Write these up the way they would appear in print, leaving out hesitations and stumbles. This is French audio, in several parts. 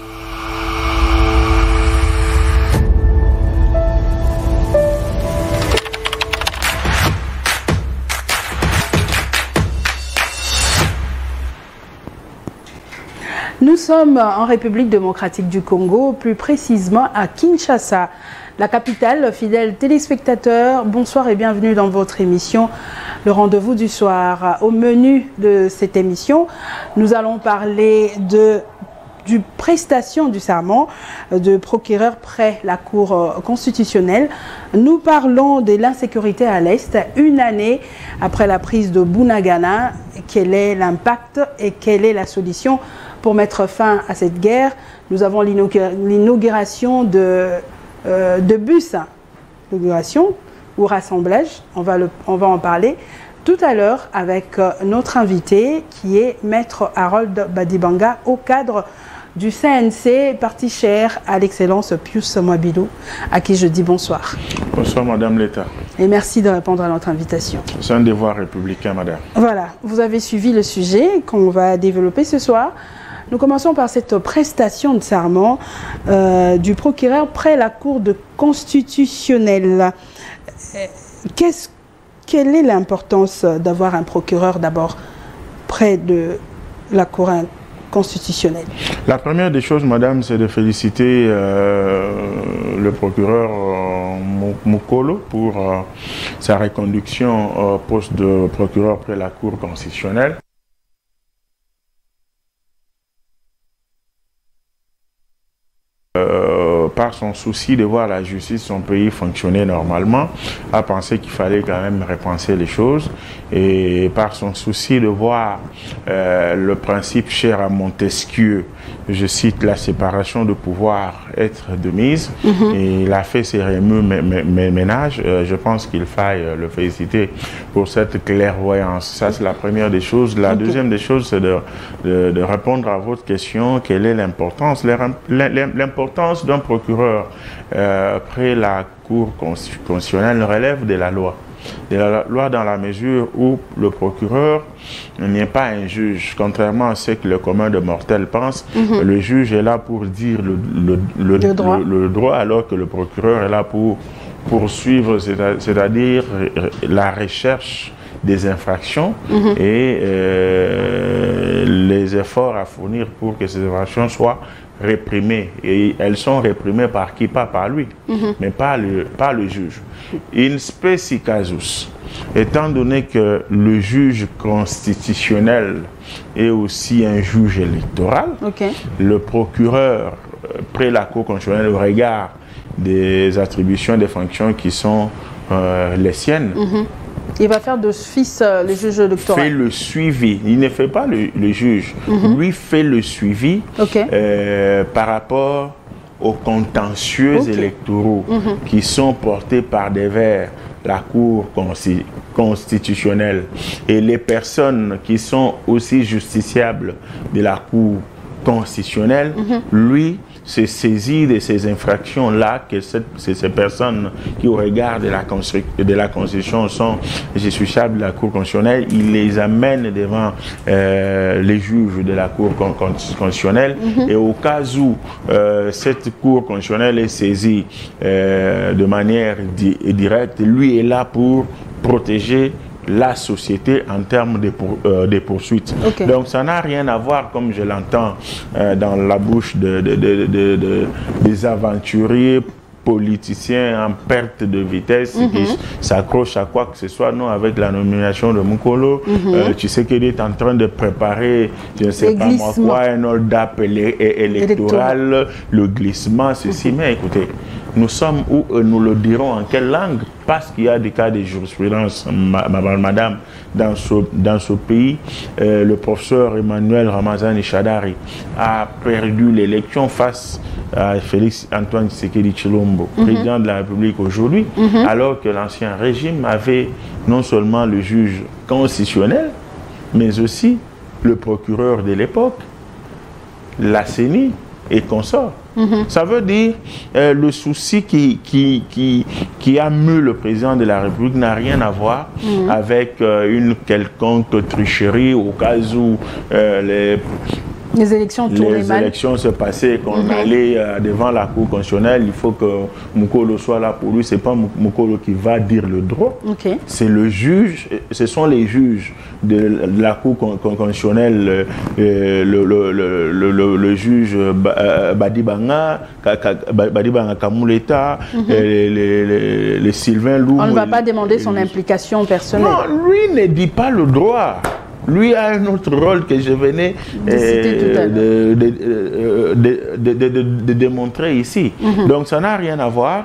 Nous sommes en République démocratique du Congo, plus précisément à Kinshasa, la capitale. Fidèles téléspectateurs, bonsoir et bienvenue dans votre émission, le rendez-vous du soir. Au menu de cette émission, nous allons parler du prestation du serment de procureur près la Cour constitutionnelle. Nous parlons de l'insécurité à l'Est, une année après la prise de Bunagana. Quel est l'impact et quelle est la solution pour mettre fin à cette guerre? Nous avons l'inauguration de bus, l'inauguration ou rassemblage, on va en parler tout à l'heure avec notre invité qui est Maître Harold Badibanga, au cadre du CNC, parti cher à l'excellence Pius Mwabilou, à qui je dis bonsoir. Bonsoir Madame l'État. Et merci de répondre à notre invitation. C'est un devoir républicain, Madame. Voilà, vous avez suivi le sujet qu'on va développer ce soir. Nous commençons par cette prestation de serment du procureur près la Cour constitutionnelle. Quelle est l'importance d'avoir un procureur d'abord près de la Cour constitutionnelle? La première des choses, Madame, c'est de féliciter le procureur Mukolo pour sa reconduction au poste de procureur près la Cour constitutionnelle. Par son souci de voir la justice de son pays fonctionner normalement, a pensé qu'il fallait quand même repenser les choses, et par son souci de voir le principe cher à Montesquieu, je cite, la séparation de pouvoir être de mise, et il a fait ses remue ménages. Je pense qu'il faille le féliciter pour cette clairvoyance. Ça, c'est la première des choses. La deuxième des choses, c'est de répondre à votre question. Quelle est l'importance? L'importance d'un procureur près la Cour constitutionnelle relève de la loi. De la loi dans la mesure où le procureur n'est pas un juge. Contrairement à ce que le commun de mortels pense, le juge est là pour dire le droit, alors que le procureur est là pour poursuivre, c'est-à-dire la recherche des infractions et les efforts à fournir pour que ces infractions soient réprimées. Et elles sont réprimées par qui? Pas par lui, mais par le juge. In specie casus, étant donné que le juge constitutionnel est aussi un juge électoral, le procureur près la Cour constitutionnelle, au regard des attributions, des fonctions qui sont les siennes, il va faire de fils le juge électoral. Fait le suivi. Il ne fait pas le juge. Lui fait le suivi par rapport aux contentieux électoraux qui sont portés par vers la Cour constitutionnelle. Et les personnes qui sont aussi justiciables de la Cour constitutionnelle, lui se saisit de ces infractions-là, que ces personnes qui, au regard de la Constitution, sont justiciables de la Cour constitutionnelle, il les amène devant les juges de la Cour constitutionnelle. Et au cas où cette Cour constitutionnelle est saisie de manière directe, lui est là pour protéger la société en termes de poursuites. Donc ça n'a rien à voir, comme je l'entends dans la bouche des aventuriers politiciens en perte de vitesse qui s'accrochent à quoi que ce soit. Non, avec la nomination de Mukolo, tu sais qu'il est en train de préparer, je ne sais pas moi quoi, un hold-up électoral, le glissement, ceci. Mais écoutez, nous sommes où nous le dirons en quelle langue? Parce qu'il y a des cas de jurisprudence, madame, dans ce pays. Le professeur Emmanuel Ramazani Chadari a perdu l'élection face à Félix Antoine Tshisekedi Tshilombo, président de la République aujourd'hui, alors que l'ancien régime avait non seulement le juge constitutionnel, mais aussi le procureur de l'époque, la CENI et consorts. Ça veut dire le souci qui a mu le président de la République n'a rien à voir avec une quelconque tricherie au cas où Les élections tournaient mal. Les élections se passaient, quand on allait devant la Cour constitutionnelle, il faut que Mukolo soit là pour lui. Ce n'est pas Mukolo qui va dire le droit. C'est le juge, ce sont les juges de la Cour constitutionnelle, le juge Badibanga Kamuleta, les Sylvain Lou. On ne va pas demander son implication personnelle. Non, lui ne dit pas le droit. Lui a un autre rôle que je venais de démontrer ici. Donc ça n'a rien à voir.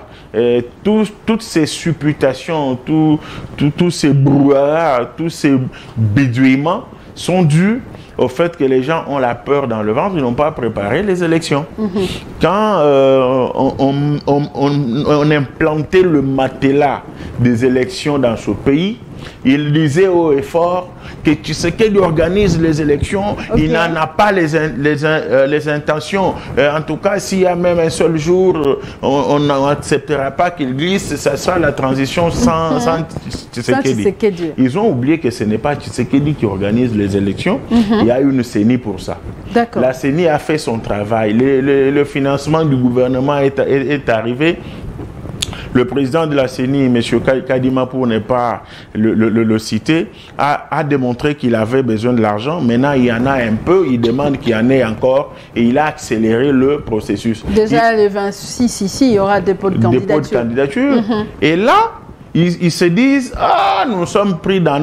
Toutes ces supputations, tous ces brouillards, tous ces bidouillements sont dus au fait que les gens ont la peur dans le ventre, ils n'ont pas préparé les élections. Quand on implantait le matelas des élections dans ce pays, il disait haut et fort que Tshisekedi organise les élections, il n'en a pas les intentions. En tout cas, s'il y a même un seul jour, on n'acceptera pas qu'il glisse, ça sera la transition sans Tshisekedi. Ils ont oublié que ce n'est pas Tshisekedi qui organise les élections, il y a une CENI pour ça. La CENI a fait son travail, le financement du gouvernement est arrivé. Le président de la CENI, M. Kadima, pour ne pas le citer, a démontré qu'il avait besoin de l'argent. Maintenant, il y en a un peu, il demande qu'il y en ait encore et il a accéléré le processus. Déjà, le 26, ici, il y aura des dépôts de candidature. Et là, ils se disent, ah, nous sommes pris dans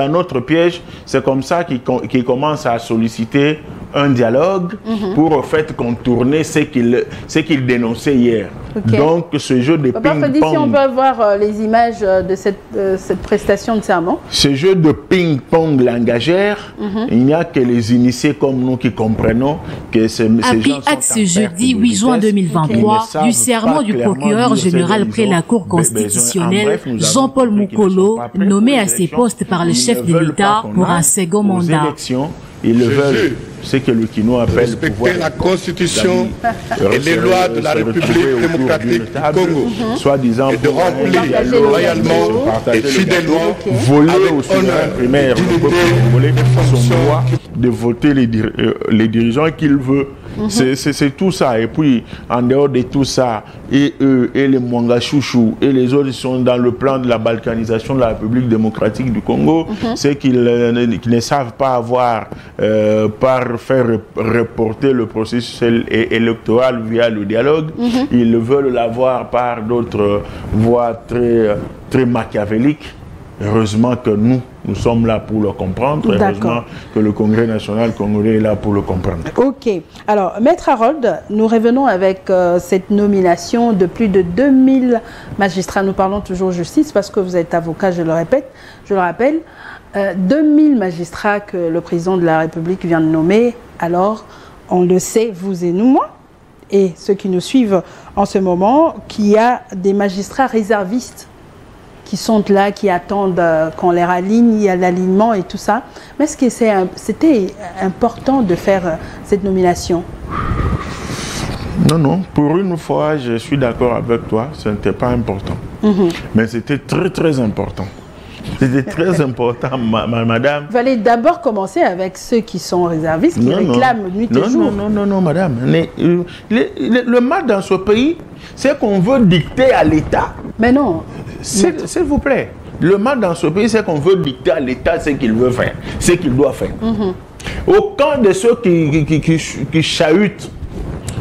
notre piège. C'est comme ça qu'ils commencent à solliciter un dialogue pour au fait contourner ce qu'ils dénonçaient hier. Donc ce jeu de ping-pong... Si on peut voir les images de cette prestation de serment. Ce jeu de ping-pong langagère, il n'y a que les initiés comme nous qui comprenons que ces gens sont ce jeudi 8 juin 2023 du serment du procureur général près la Cour constitutionnelle, Jean-Paul Mukolo, nommé à ses postes par le chef de l'État pour un second mandat. Ils le veulent, ce que le Kino appelle respecter la Constitution et les lois de la République démocratique du Congo, soi-disant, et de remplir loyalement et fidèlement, voler au souverain primaire, voler son droit de voter les dirigeants qu'il veut. C'est tout ça. Et puis, en dehors de tout ça, et eux, et les Mwanga Chouchou, et les autres sont dans le plan de la balkanisation de la République démocratique du Congo. C'est qu'ils ne savent pas avoir, par faire reporter le processus électoral via le dialogue. Ils veulent l'avoir par d'autres voies très machiavéliques. Heureusement que nous sommes là pour le comprendre. Heureusement que le Congrès national congolais est là pour le comprendre. Ok. Alors, Maître Harold, nous revenons avec cette nomination de plus de 2000 magistrats. Nous parlons toujours justice parce que vous êtes avocat, je le rappelle. 2000 magistrats que le président de la République vient de nommer. Alors, on le sait, vous et nous, moi, et ceux qui nous suivent en ce moment, qu'il y a des magistrats réservistes qui sont là, qui attendent qu'on les raligne, il y a l'alignement et tout ça. Mais est-ce que c'était important de faire cette nomination? Non, pour une fois, je suis d'accord avec toi, ce n'était pas important. Mais c'était très, très important. C'était très important, madame. Il fallait d'abord commencer avec ceux qui sont réservistes, qui réclament nuit et jour. Non, madame. Le mal dans ce pays, c'est qu'on veut dicter à l'État. Mais non. S'il vous plaît. Le mal dans ce pays, c'est qu'on veut dicter à l'État ce qu'il veut faire, ce qu'il doit faire. Aucun de ceux qui chahutent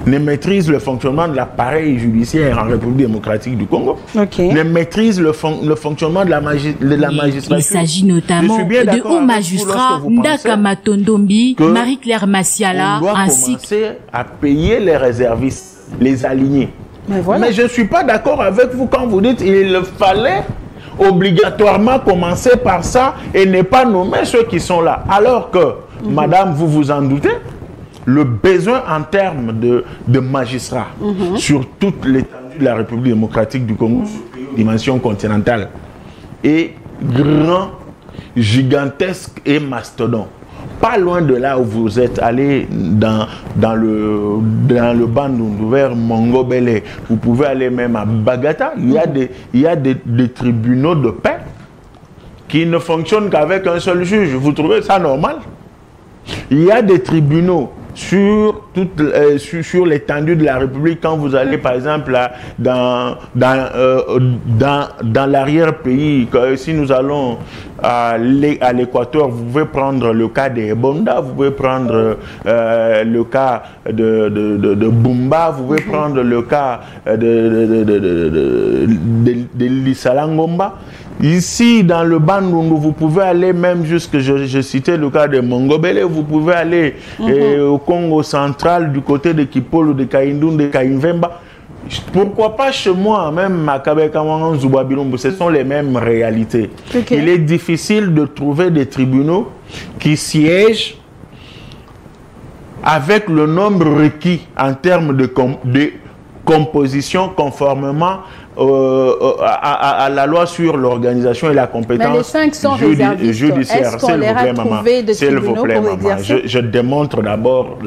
ne maîtrise le fonctionnement de l'appareil judiciaire en République démocratique du Congo, ne maîtrise le fonctionnement de la magistrature. Il s'agit notamment de hauts magistrats Ndaka Matondombi, Marie-Claire Massiala, ainsi commencer à payer les réservistes, les alignés. Mais je ne suis pas d'accord avec vous quand vous dites qu'il fallait obligatoirement commencer par ça et ne pas nommer ceux qui sont là. Alors que, madame, vous vous en doutez, le besoin en termes de magistrats sur toute l'étendue de la République démocratique du Congo, dimension continentale, est grand, gigantesque et mastodonte. Pas loin de là où vous êtes allé dans le Bandundu vers Mongo-Belé. Vous pouvez aller même à Bagata. Il y a des tribunaux de paix qui ne fonctionnent qu'avec un seul juge. Vous trouvez ça normal? Il y a des tribunaux sur l'étendue de la République. Quand vous allez, par exemple, là, dans l'arrière-pays, si nous allons à l'Équateur, vous pouvez prendre le cas des Bonda, vous pouvez prendre le cas de Bumba, vous pouvez prendre le cas de l'Issalangomba. Ici, dans le Bandundu, vous pouvez aller même jusque, je citais le cas de Mongobele, vous pouvez aller au Congo central, du côté de Kipolo, de Kaindun, de Kainvemba. Pourquoi pas chez moi, même Makabe Kawangan, Zubabilumbu, ce sont les mêmes réalités. Il est difficile de trouver des tribunaux qui siègent avec le nombre requis en termes de composition conformément à la loi sur l'organisation et la compétence. Mais les 5 sont réservistes. Est-ce qu'on les a trouvés de tribunaux pour exercer? Je démontre d'abord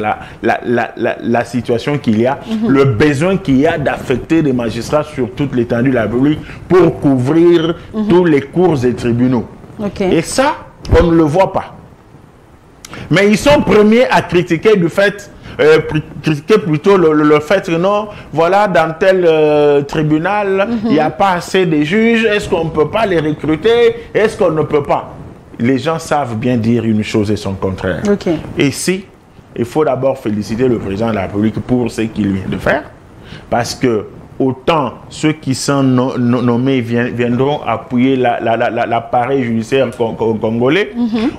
la situation qu'il y a, le besoin qu'il y a d'affecter des magistrats sur toute l'étendue de la République pour couvrir tous les cours et tribunaux. Et ça, on ne le voit pas. Mais ils sont premiers à critiquer du fait critiquer plutôt le fait que non, voilà, dans tel tribunal, il n'y a pas assez de juges, est-ce qu'on ne peut pas les recruter, est-ce qu'on ne peut pas? Les gens savent bien dire une chose et son contraire. Et si, il faut d'abord féliciter le président de la République pour ce qu'il vient de faire, parce que autant ceux qui sont nommés viendront appuyer l'appareil judiciaire congolais,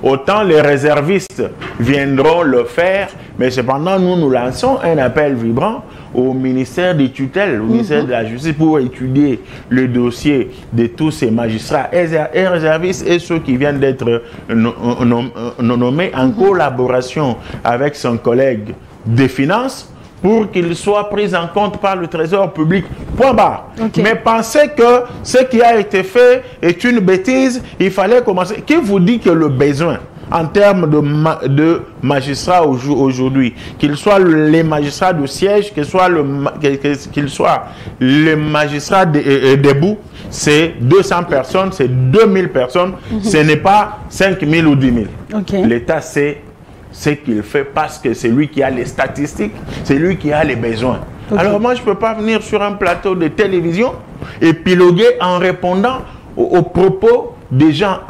autant les réservistes viendront le faire. Mais cependant, nous lançons un appel vibrant au ministère des tutelles, au ministère de la Justice, pour étudier le dossier de tous ces magistrats et réservistes et ceux qui viennent d'être nommés en collaboration avec son collègue des finances, pour qu'il soit pris en compte par le Trésor public. Point barre. Mais pensez que ce qui a été fait est une bêtise, il fallait commencer. Qui vous dit que le besoin en termes de magistrats aujourd'hui, qu'ils soient les magistrats de siège, qu'ils soient les magistrats debout, c'est 200 personnes, c'est 2000 personnes, ce n'est pas 5000 ou 10 000. L'État sait ce qu'il fait parce que c'est lui qui a les statistiques, c'est lui qui a les besoins. Alors moi, je ne peux pas venir sur un plateau de télévision épiloguer en répondant aux propos des gens,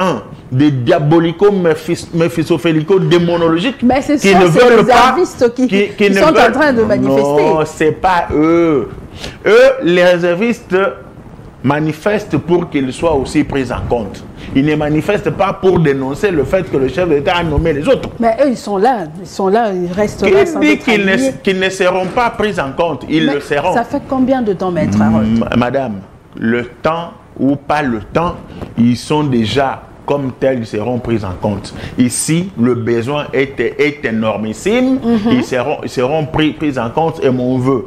des diabolico-méphistophélico-démonologiques qui ne veulent pas... qui sont en train de manifester. Non, ce n'est pas eux. Eux, les réservistes, manifestent pour qu'ils soient aussi pris en compte. Ils ne manifestent pas pour dénoncer le fait que le chef d'État a nommé les autres. Mais eux, ils sont là, ils restent là. Qui dit qu'ils ne seront pas pris en compte? Ils le seront. Ça fait combien de temps, maître Harold? Madame, le temps ou pas le temps, ils sont déjà comme tels, ils seront pris en compte. Ici, le besoin est énormissime. Ils seront pris en compte et mon vœu,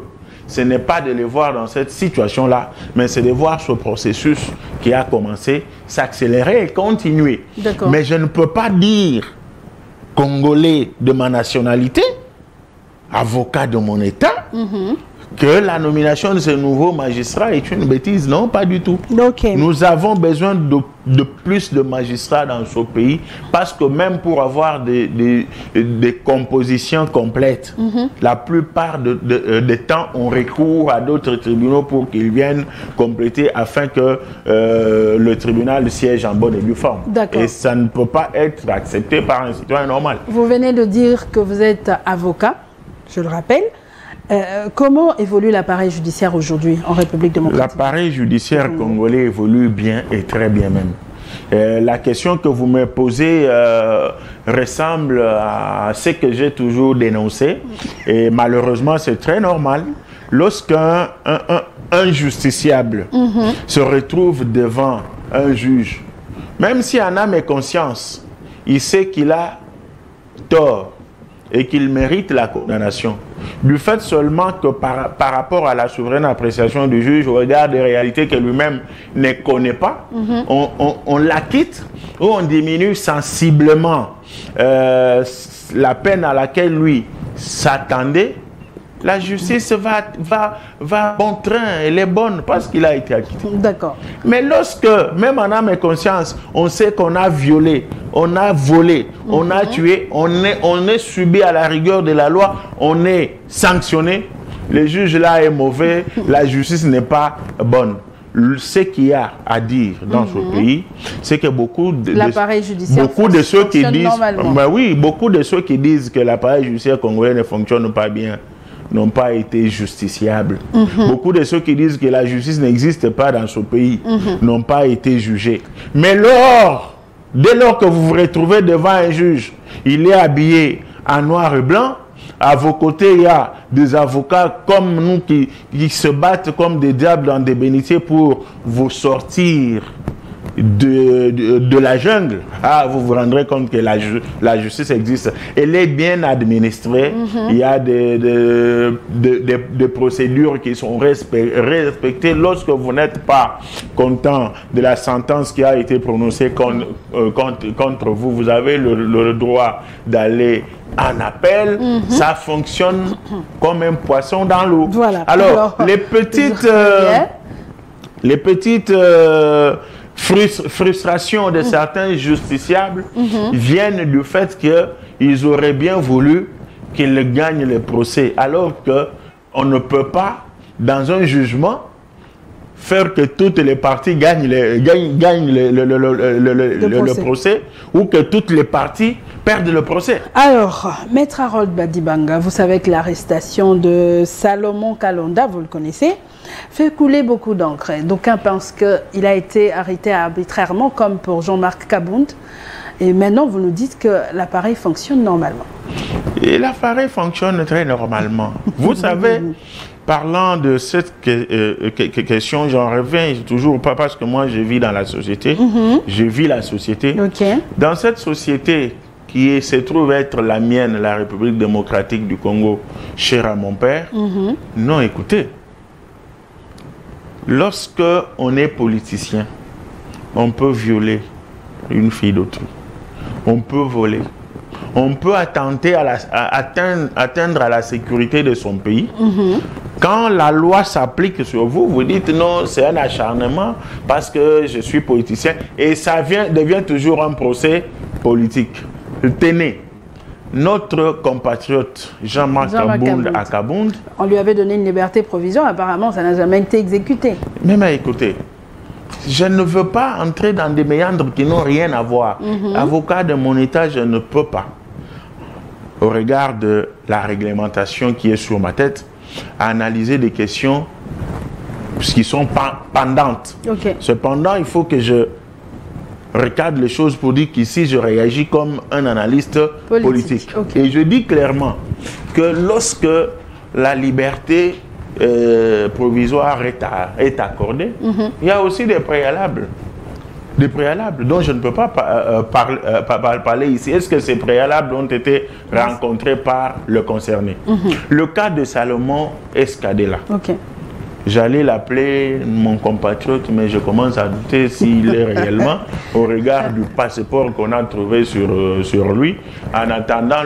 ce n'est pas de les voir dans cette situation-là, mais c'est de voir ce processus qui a commencé, s'accélérer et continuer. Mais je ne peux pas dire, Congolais de ma nationalité, avocat de mon État, que la nomination de ces nouveaux magistrats est une bêtise. Non, pas du tout. Nous avons besoin de plus de magistrats dans ce pays parce que même pour avoir des compositions complètes, la plupart des temps, on recourt à d'autres tribunaux pour qu'ils viennent compléter afin que le tribunal siège en bonne et due forme. Et ça ne peut pas être accepté par un citoyen normal. Vous venez de dire que vous êtes avocat, je le rappelle. Comment évolue l'appareil judiciaire aujourd'hui en République démocratique? L'appareil judiciaire congolais évolue bien et très bien même. La question que vous me posez ressemble à ce que j'ai toujours dénoncé et malheureusement c'est très normal. Lorsqu'un justiciable se retrouve devant un juge, même si en âme et conscience, il sait qu'il a tort et qu'il mérite la condamnation, du fait seulement que par rapport à la souveraine appréciation du juge, au regard des réalités que lui-même ne connaît pas, on l'acquitte ou on diminue sensiblement la peine à laquelle lui s'attendait, la justice va bon train, elle est bonne parce qu'il a été acquitté. D'accord. Mais lorsque, même en âme et conscience, on sait qu'on a violé, on a volé, on a tué, on est subi à la rigueur de la loi, on est sanctionné, le juge là est mauvais, la justice n'est pas bonne. Ce qu'il y a à dire dans ce pays, c'est que beaucoup de ceux qui disent, beaucoup de ceux qui disent que l'appareil judiciaire congolais ne fonctionne pas bien n'ont pas été justiciables. Beaucoup de ceux qui disent que la justice n'existe pas dans ce pays n'ont pas été jugés. Mais dès lors que vous vous retrouvez devant un juge, il est habillé en noir et blanc. À vos côtés, il y a des avocats comme nous qui se battent comme des diables dans des bénitiers pour vous sortir de la jungle. Ah, vous vous rendrez compte que la justice existe. Elle est bien administrée. Il y a des procédures qui sont respectées. Lorsque vous n'êtes pas content de la sentence qui a été prononcée contre vous, vous avez le droit d'aller en appel. Ça fonctionne comme un poisson dans l'eau. Voilà. Alors, les petites frustrations de certains justiciables viennent du fait qu'ils auraient bien voulu qu'ils gagnent le procès, alors qu'on ne peut pas, dans un jugement, faire que toutes les parties gagnent le procès ou que toutes les parties perdent le procès. Alors, Maître Harold Badibanga, vous savez que l'arrestation de Salomon Kalonda, vous le connaissez, fait couler beaucoup d'encre. D'aucuns pensent qu'il a été arrêté arbitrairement, comme pour Jean-Marc Kabound. Et maintenant, vous nous dites que l'appareil fonctionne normalement. Et l'appareil fonctionne très normalement. Vous savez, parlant de cette question, j'en reviens toujours pas parce que moi, je vis dans la société. Je vis la société. Dans cette société qui se trouve être la mienne, la République démocratique du Congo, chère à mon père, non, écoutez. Lorsque on est politicien, on peut violer une fille d'autrui. On peut voler. On peut attenter atteindre à la sécurité de son pays. Quand la loi s'applique sur vous, vous dites non, c'est un acharnement parce que je suis politicien. Et ça devient toujours un procès politique. Tenez, notre compatriote Jean-Marc Kabound, on lui avait donné une liberté provisoire, apparemment ça n'a jamais été exécuté. Mais écoutez, je ne veux pas entrer dans des méandres qui n'ont rien à voir. Avocat de mon État, je ne peux pas, au regard de la réglementation qui est sur ma tête, analyser des questions qui sont pendantes. Cependant, il faut que je recadre les choses pour dire qu'ici, je réagis comme un analyste politique. Et je dis clairement que lorsque la liberté provisoire est accordée, il y a aussi des préalables. Des préalables dont je ne peux pas parler ici. Est-ce que ces préalables ont été rencontrés par le concerné? Le cas de Salomon Escadela. J'allais l'appeler mon compatriote, mais je commence à douter s'il est réellement, au regard du passeport qu'on a trouvé sur lui. En attendant,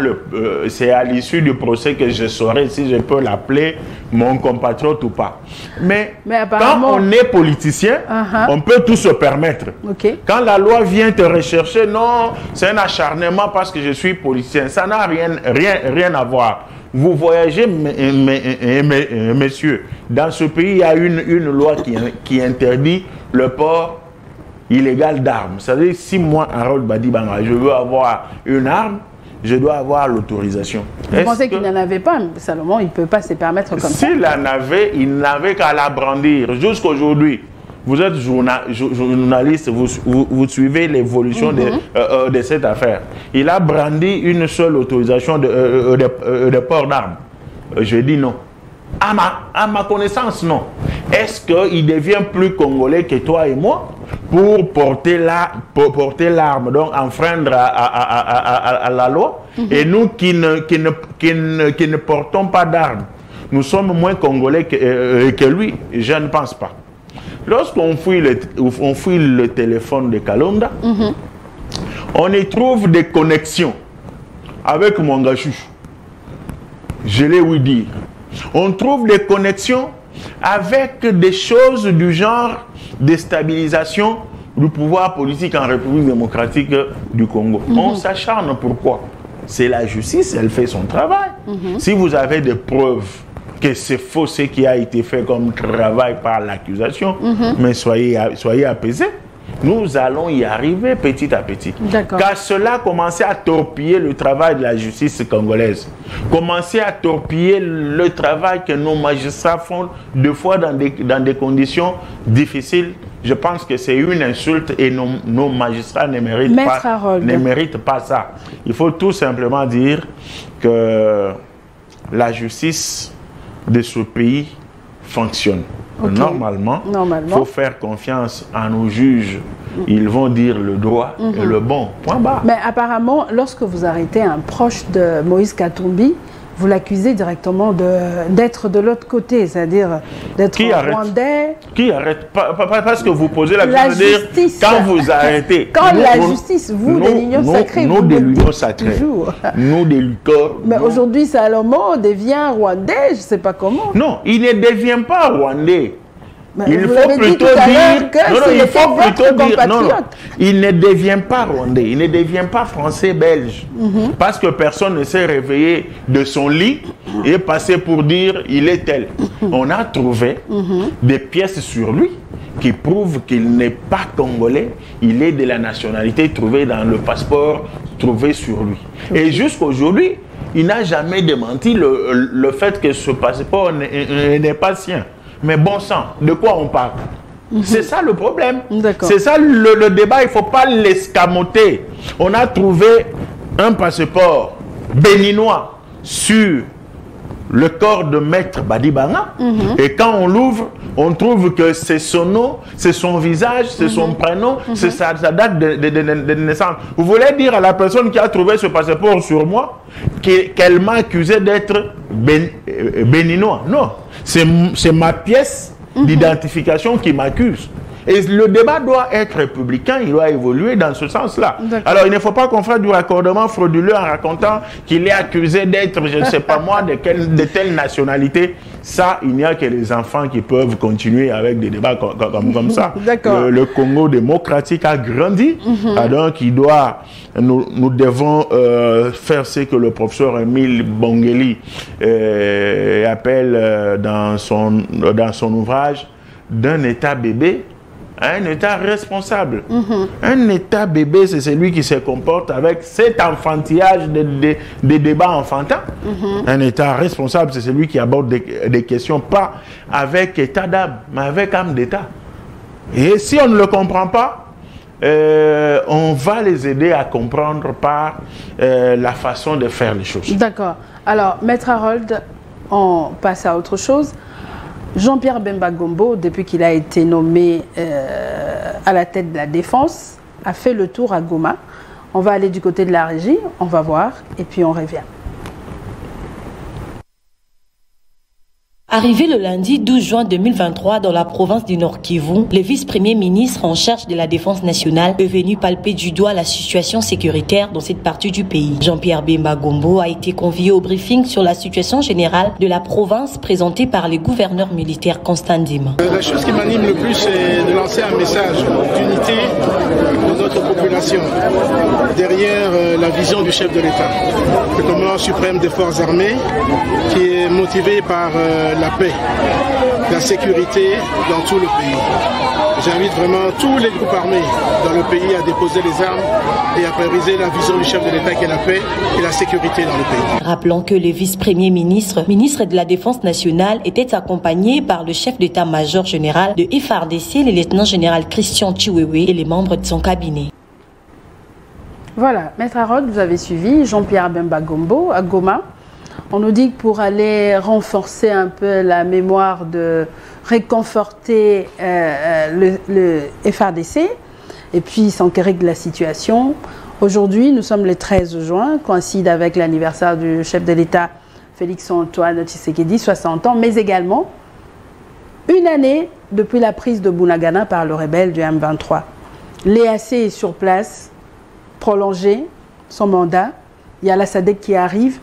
c'est à l'issue du procès que je saurai si je peux l'appeler mon compatriote ou pas. Mais quand on est politicien, on peut tout se permettre. Quand la loi vient te rechercher, non, c'est un acharnement parce que je suis politicien. Ça n'a rien à voir. Vous voyagez, messieurs, dans ce pays, il y a une loi qui interdit le port illégal d'armes. C'est-à-dire, si moi, Harold Badibanga, je veux avoir une arme, je dois avoir l'autorisation. Vous pensez qu'il n'en avait pas, Salomon, il ne peut pas se permettre comme ça? S'il en avait, il n'avait qu'à la brandir. Jusqu'aujourd'hui, vous êtes journaliste, vous suivez l'évolution de cette affaire. Il a brandi une seule autorisation de port d'armes. Je dis non. À ma connaissance, non. Est-ce qu'il devient plus congolais que toi et moi pour porter l'arme, donc enfreindre à la loi? Et nous qui ne portons pas d'armes, nous sommes moins congolais que lui? Je ne pense pas. Lorsqu'on fouille le téléphone de Kalonda, on y trouve des connexions avec Mwangashu. Je l'ai ouï dire. On trouve des connexions avec des choses du genre déstabilisation du pouvoir politique en République démocratique du Congo. On s'acharne pourquoi? C'est la justice, elle fait son travail. Si vous avez des preuves que c'est faux ce qui a été fait comme travail par l'accusation, mais soyez apaisés. Nous allons y arriver petit à petit. Car cela commençait à torpiller le travail de la justice congolaise. Commencer à torpiller le travail que nos magistrats font deux fois dans des conditions difficiles. Je pense que c'est une insulte et nos magistrats ne méritent pas ça. Il faut tout simplement dire que la justice de ce pays fonctionne. Normalement, il faut faire confiance à nos juges. Ils vont dire le droit et le bon. Point barre. Mais apparemment, lorsque vous arrêtez un proche de Moïse Katumbi, vous l'accusez directement d'être de l'autre côté, c'est-à-dire d'être rwandais. Qui arrête? Parce que vous posez la question de dire quand vous arrêtez. Quand la justice, vous, de l'Union sacrée. Nous, de l'Union sacrée. Nous, des lutteurs. Mais aujourd'hui, Salomon devient rwandais, je ne sais pas comment. Non, il ne devient pas rwandais. Il faut plutôt dire il ne devient pas rwandais, il ne devient pas français belge, parce que personne ne s'est réveillé de son lit et passé pour dire il est tel. On a trouvé des pièces sur lui qui prouvent qu'il n'est pas congolais, il est de la nationalité trouvée dans le passeport trouvé sur lui. Et jusqu'aujourd'hui, il n'a jamais démenti le fait que ce passeport n'est pas sien. Mais bon sang, de quoi on parle? C'est ça le problème. C'est ça le débat, il ne faut pas l'escamoter. On a trouvé un passeport béninois sur le corps de Maître Badibanga. Et quand on l'ouvre, on trouve que c'est son nom, c'est son visage, c'est son prénom, c'est sa date de naissance. Vous voulez dire à la personne qui a trouvé ce passeport sur moi qu'elle m'a accusé d'être béninois? Non, c'est ma pièce d'identification qui m'accuse. Et le débat doit être républicain, il doit évoluer dans ce sens-là. Alors, il ne faut pas qu'on fasse du raccordement frauduleux en racontant qu'il est accusé d'être, je ne sais pas moi, de telle nationalité. Ça, il n'y a que les enfants qui peuvent continuer avec des débats comme ça. Le Congo démocratique a grandi, donc nous devons faire ce que le professeur Émile Bongeli appelle dans son ouvrage d'un État bébé un État responsable. Un État bébé, c'est celui qui se comporte avec cet enfantillage des débats enfantins. Un État responsable, c'est celui qui aborde des questions pas avec état d'âme, mais avec âme d'État. Et si on ne le comprend pas, on va les aider à comprendre par la façon de faire les choses. D'accord. Alors, Maître Harold, on passe à autre chose. Jean-Pierre Bemba Gombo, depuis qu'il a été nommé à la tête de la défense, a fait le tour à Goma. On va aller du côté de la régie, on va voir, et puis on revient. Arrivé le lundi 12 juin 2023 dans la province du Nord Kivu, le vice-premier ministre en charge de la défense nationale est venu palper du doigt la situation sécuritaire dans cette partie du pays. Jean-Pierre Bemba Gombo a été convié au briefing sur la situation générale de la province présentée par le gouverneur militaire Constant Ndima. La chose qui m'anime le plus, c'est de lancer un message d'unité de notre population derrière la vision du chef de l'État, le commandant suprême des forces armées, qui est motivé par la paix, la sécurité dans tout le pays. J'invite vraiment tous les groupes armés dans le pays à déposer les armes et à prioriser la vision du chef de l'État qui est la paix et la sécurité dans le pays. Rappelons que le vice-premier ministre de la Défense nationale, était accompagné par le chef d'état-major général de FARDC, le lieutenant-général Christian Chiwewe et les membres de son cabinet. Voilà, Maître Harold, vous avez suivi Jean-Pierre Bemba Gombo à Goma. On nous dit que pour aller renforcer un peu la mémoire, de réconforter le FARDC et puis s'enquérir de la situation. Aujourd'hui, nous sommes le 13 juin, coïncide avec l'anniversaire du chef de l'État Félix-Antoine Tshisekedi, 60 ans, mais également une année depuis la prise de Bunagana par le rebelle du M23. L'EAC est sur place, prolongé son mandat. Il y a la SADC qui arrive.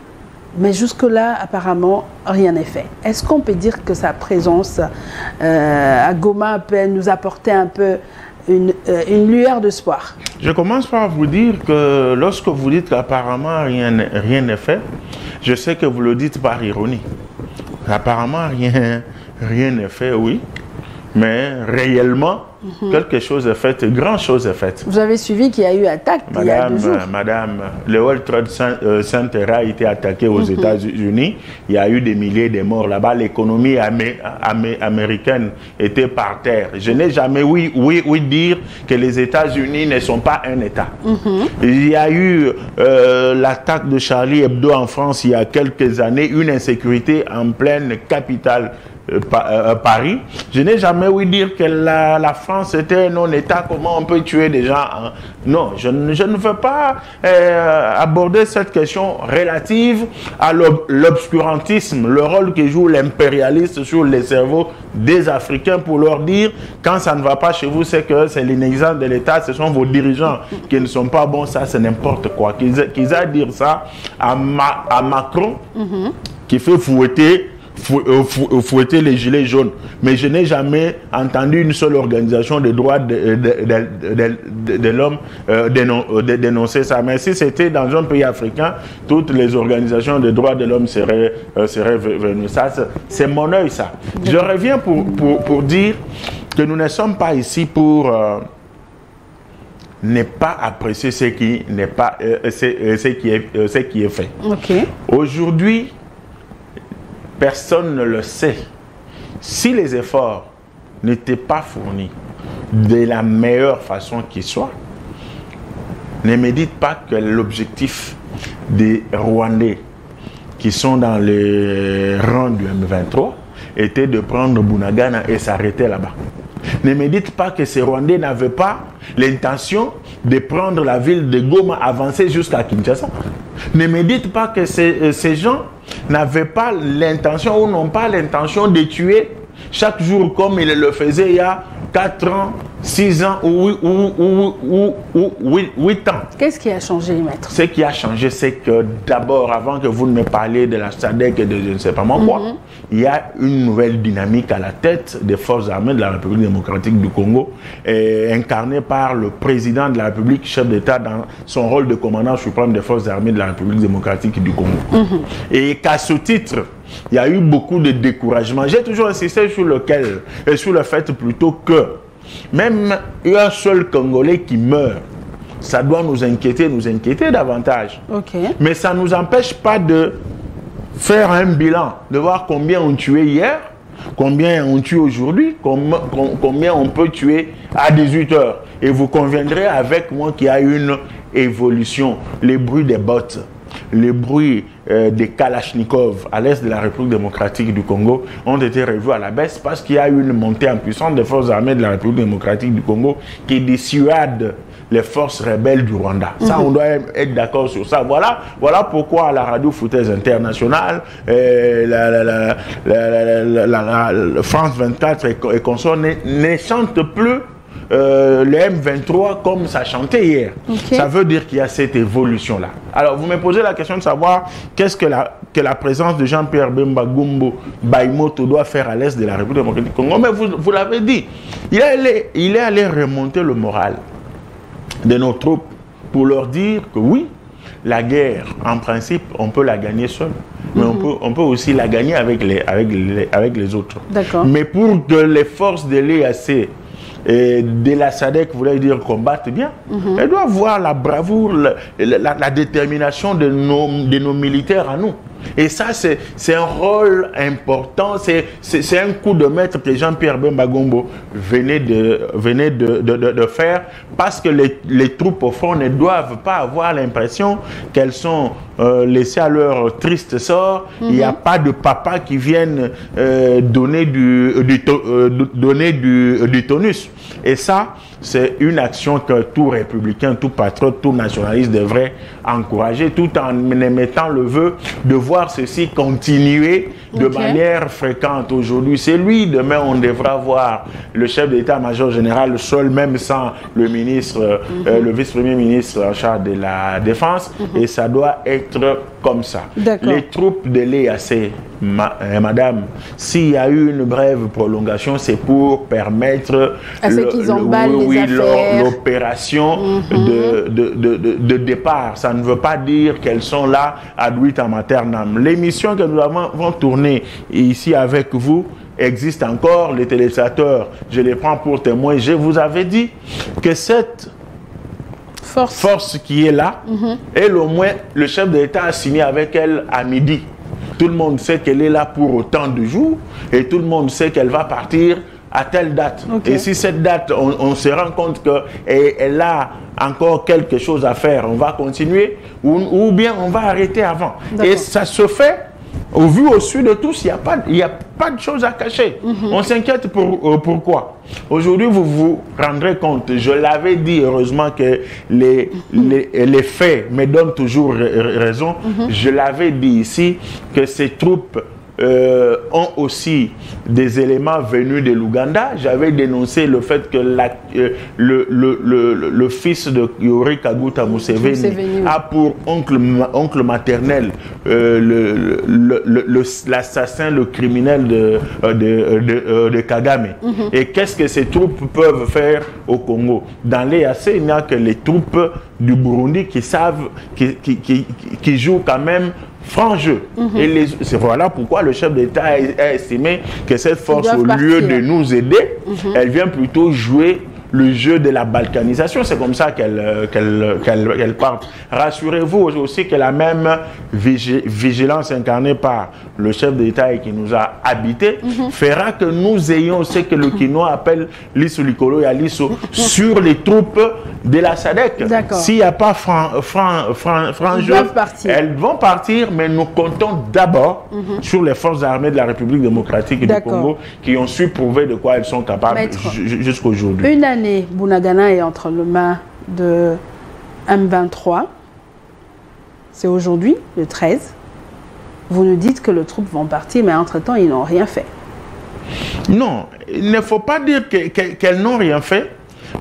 Mais jusque-là, apparemment, rien n'est fait. Est-ce qu'on peut dire que sa présence à Goma peut nous apporter un peu une lueur d'espoir? Je commence par vous dire que lorsque vous dites qu'apparemment rien n'est fait, je sais que vous le dites par ironie. Apparemment rien n'est fait, oui. Mais réellement, quelque chose est fait, grand chose est faite. Vous avez suivi qu'il y a eu attaque il y a 2 jours. Madame, le World Trade Center a été attaqué aux États-Unis. Il y a eu des milliers de morts là-bas. L'économie américaine était par terre. Je n'ai jamais ouï dire que les États-Unis ne sont pas un État. Il y a eu l'attaque de Charlie Hebdo en France il y a quelques années, une insécurité en pleine capitale. Paris. Je n'ai jamais ouï dire que la France était un non-État. Comment on peut tuer des gens hein? Non, je ne veux pas aborder cette question relative à l'obscurantisme, le rôle que joue l'impérialiste sur les cerveaux des Africains pour leur dire quand ça ne va pas chez vous, c'est que c'est l'inexistence de l'État, ce sont vos dirigeants qui ne sont pas bons, ça c'est n'importe quoi. Qu'ils aillent dire ça à Macron qui fait fouetter les gilets jaunes. Mais je n'ai jamais entendu une seule organisation de droits de l'homme dénoncer ça. Mais si c'était dans un pays africain, toutes les organisations de droits de l'homme seraient venues. Ça, c'est mon œil, ça. Je reviens pour dire que nous ne sommes pas ici pour ne pas apprécier ce qui n'est pas ce qui est fait. Aujourd'hui, personne ne le sait. Si les efforts n'étaient pas fournis de la meilleure façon qui soit, ne me dites pas que l'objectif des Rwandais qui sont dans les rangs du M23 était de prendre Bunagana et s'arrêter là-bas. Ne me dites pas que ces Rwandais n'avaient pas l'intention de prendre la ville de Goma, avancer jusqu'à Kinshasa. Ne me dites pas que ces gens n'avaient pas l'intention ou n'ont pas l'intention de tuer chaque jour comme ils le faisaient il y a 4 ans, 6 ans ou 8 ans. Qu'est-ce qui a changé, maître? Ce qui a changé, c'est que d'abord, avant que vous ne me parliez de la SADC et de je ne sais pas moi quoi, il y a une nouvelle dynamique à la tête des forces armées de la République démocratique du Congo, incarnée par le président de la République, chef d'État dans son rôle de commandant suprême des forces armées de la République démocratique du Congo. Et qu'à ce titre, il y a eu beaucoup de découragement. J'ai toujours insisté sur le fait plutôt que même un seul Congolais qui meurt, ça doit nous inquiéter davantage. Mais ça ne nous empêche pas de faire un bilan, de voir combien on tuait hier, combien on tue aujourd'hui, combien on peut tuer à 18 heures. Et vous conviendrez avec moi qu'il y a une évolution. Les bruits des bottes, les bruits des Kalachnikov à l'est de la République démocratique du Congo ont été revus à la baisse parce qu'il y a eu une montée en puissance des forces armées de la République démocratique du Congo qui dissuade les forces rebelles du Rwanda. Ça, on doit être d'accord sur ça. Voilà pourquoi la radio foutaise internationale, la France 24 et consorts ne chantent plus le M23 comme ça chantait hier. Ça veut dire qu'il y a cette évolution-là. Alors, vous me posez la question de savoir qu'est-ce que la présence de Jean-Pierre Bemba Gombo Baïmoto doit faire à l'est de la République démocratique du Congo. Mais vous l'avez dit, il est allé remonter le moral de nos troupes pour leur dire que oui, la guerre, en principe, on peut la gagner seul. Mais on peut aussi la gagner avec les autres. Mais pour que les forces de l'EAC et de la SADC, voulait dire combattre bien, elle doit voir la bravoure, la détermination de nos militaires à nous. Et ça, c'est un rôle important, c'est un coup de maître que Jean-Pierre Bemba Gombo venait de faire, parce que les troupes au front ne doivent pas avoir l'impression qu'elles sont laissées à leur triste sort. Il n'y a pas de papa qui viennent donner du tonus. Et ça, c'est une action que tout républicain, tout patriote, tout nationaliste devrait encourager, tout en émettant le vœu de voir ceci continuer de manière fréquente. Aujourd'hui, c'est lui. Demain, on devra voir le chef d'état-major général seul, même sans le ministre, le vice-premier ministre en charge de la défense. Et ça doit être comme ça. Les troupes de l'EAC, madame, s'il y a eu une brève prolongation, c'est pour permettre l'opération de départ. Ça ne veut pas dire qu'elles sont là ad vitam aeternam. L'émission que nous avons tournée ici avec vous existe encore. Les téléspectateurs, je les prends pour témoins. Je vous avais dit que cette force qui est là, elle, au moins, le chef de l'État a signé avec elle à midi. Tout le monde sait qu'elle est là pour autant de jours et tout le monde sait qu'elle va partir à telle date. Et si cette date, on se rend compte qu'elle a encore quelque chose à faire, on va continuer ou bien on va arrêter avant. Et ça se fait au vu au su de tous, il n'y a pas de choses à cacher. On s'inquiète pourquoi. Aujourd'hui, vous vous rendrez compte, je l'avais dit, heureusement que les faits me donnent toujours raison. Je l'avais dit ici que ces troupes ont aussi des éléments venus de l'Ouganda. J'avais dénoncé le fait que le fils de Yoweri Kaguta Museveni a pour oncle maternel l'assassin, le criminel de Kagame. Et qu'est-ce que ces troupes peuvent faire au Congo? Dans l'EAC, il n'y a que les troupes du Burundi qui savent, qui jouent quand même franc jeu. Et voilà pourquoi le chef d'État a estimé que cette force, au lieu de nous aider, elle vient plutôt jouer le jeu de la balkanisation. C'est comme ça qu'elle part. Rassurez-vous aussi que la même vigilance incarnée par le chef d'État et qui nous a habités fera que nous ayons ce que le Quinois appelle l'issou likolo et l'issou sur les troupes de la SADC. S'il n'y a pas franc jeu, elles vont partir, mais nous comptons d'abord sur les forces armées de la République démocratique du Congo qui ont su prouver de quoi elles sont capables jusqu'à aujourd'hui. Une année, Bunagana est entre les mains de M23. C'est aujourd'hui, le 13. Vous nous dites que les troupes vont partir, mais entre-temps, ils n'ont rien fait. Non, il ne faut pas dire qu'elles n'ont rien fait,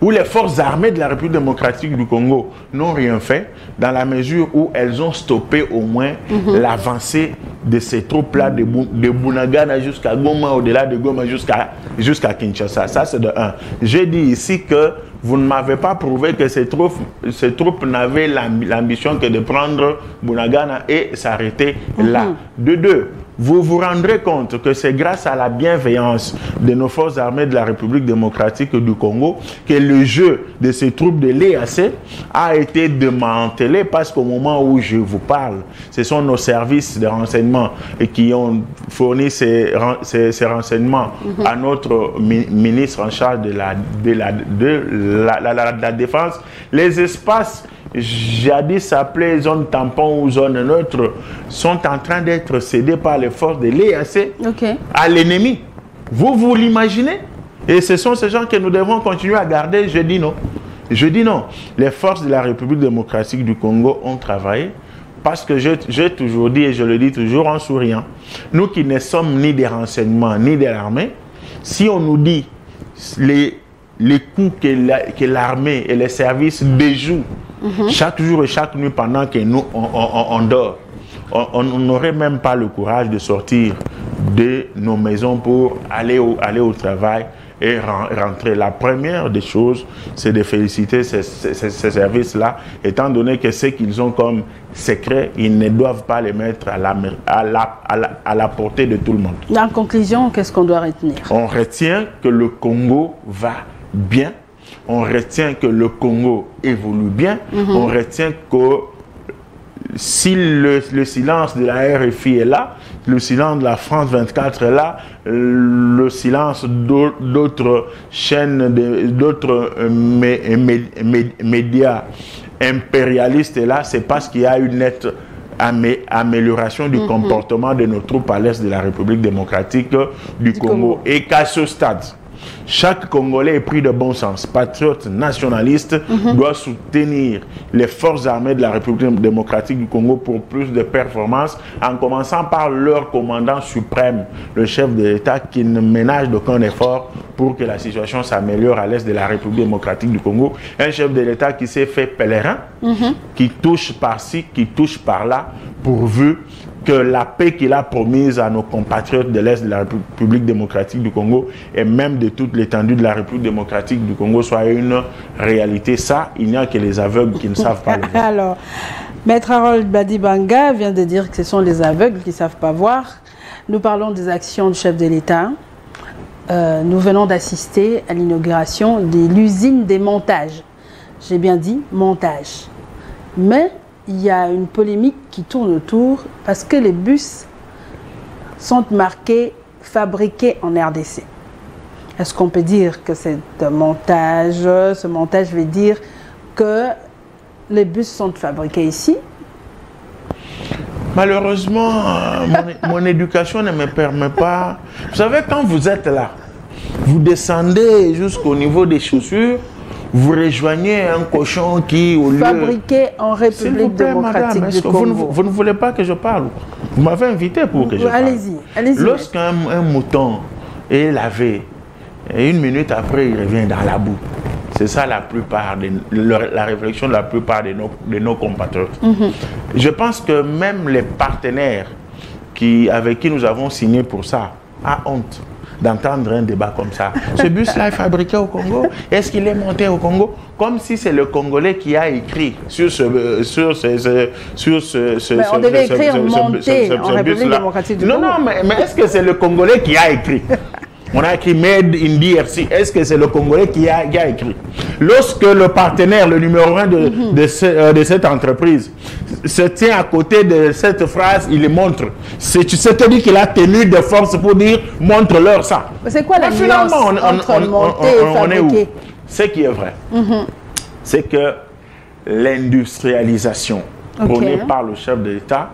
ou les forces armées de la République démocratique du Congo n'ont rien fait, dans la mesure où elles ont stoppé au moins l'avancée de ces troupes-là, de Bunagana jusqu'à Goma, au-delà de Goma jusqu'à Kinshasa. Ça, c'est de un. J'ai dit ici que vous ne m'avez pas prouvé que ces troupes n'avaient l'ambition que de prendre Bunagana et s'arrêter là. De deux, vous vous rendrez compte que c'est grâce à la bienveillance de nos forces armées de la République démocratique du Congo que le jeu de ces troupes de l'EAC a été démantelé, parce qu'au moment où je vous parle, ce sont nos services de renseignement qui ont fourni ces renseignements à notre ministre en charge de la défense. Les espaces jadis appelés zone tampon ou zone neutre sont en train d'être cédés par les forces de l'EAC à l'ennemi. Vous l'imaginez? Et ce sont ces gens que nous devons continuer à garder. Je dis non. Je dis non. Les forces de la République démocratique du Congo ont travaillé, parce que j'ai toujours dit, et je le dis toujours en souriant, nous qui ne sommes ni des renseignements ni de l'armée, si on nous dit les coups que l'armée et les services déjouent chaque jour et chaque nuit pendant que nous on dort, on n'aurait même pas le courage de sortir de nos maisons pour aller au travail et rentrer. La première des choses, c'est de féliciter ces services-là, étant donné que ce qu'ils ont comme secret, ils ne doivent pas les mettre à la portée de tout le monde. En conclusion, qu'est-ce qu'on doit retenir? On retient que le Congo va bien, on retient que le Congo évolue bien, on retient que si le silence de la RFI est là, le silence de la France 24 est là, le silence d'autres chaînes, d'autres médias impérialistes est là, c'est parce qu'il y a une nette amélioration du comportement de nos troupes à l'est de la République démocratique du Congo. Et qu'à ce stade, Chaque Congolais est pris de bon sens, patriote, nationaliste, doit soutenir les forces armées de la République démocratique du Congo pour plus de performances, en commençant par leur commandant suprême, le chef de l'État, qui ne ménage d'aucun effort pour que la situation s'améliore à l'est de la République démocratique du Congo. Un chef de l'État qui s'est fait pèlerin, qui touche par-ci, qui touche par-là, pourvu que la paix qu'il a promise à nos compatriotes de l'Est de la République démocratique du Congo et même de toute l'étendue de la République démocratique du Congo soit une réalité. Ça, il n'y a que les aveugles qui ne savent pas le voir. Alors, Maître Harold Badibanga vient de dire que ce sont les aveugles qui ne savent pas voir. Nous parlons des actions du chef de l'État. Nous venons d'assister à l'inauguration de l'usine des montages. J'ai bien dit montage. Mais il y a une polémique qui tourne autour parce que les bus sont marqués fabriqués en RDC. Est-ce qu'on peut dire que c'est un montage? Ce montage veut dire que les bus sont fabriqués ici? Malheureusement, mon éducation ne me permet pas. Vous savez, quand vous êtes là, vous descendez jusqu'au niveau des chaussures, vous rejoignez un cochon qui, au lieu... Fabriqué en République démocratique du Congo. Vous ne voulez pas que je parle? Vous m'avez invité pour que je parle. Allez-y, allez-y. Lorsqu'un mouton est lavé, et 1 minute après, il revient dans la boue. C'est ça la réflexion de la plupart de nos compatriotes. Je pense que même les partenaires avec qui nous avons signé pour ça ont honte d'entendre un débat comme ça. Ce bus-là est fabriqué au Congo. Est-ce qu'il est monté au Congo? Comme si c'est le Congolais qui a écrit sur ce on devait écrire monté en République démocratique du Congo. Non, mais est-ce que c'est le Congolais qui a écrit? On a écrit Made in DRC. Est-ce que c'est le Congolais qui a écrit? Lorsque le partenaire, le numéro 1 de cette entreprise, se tient à côté de cette phrase, il montre. Tu sais te dire qu'il a tenu de force pour dire montre-leur ça. C'est quoi la nuance entre monter et fabriquer? Ce qui est vrai, c'est que l'industrialisation prônée par le chef de l'État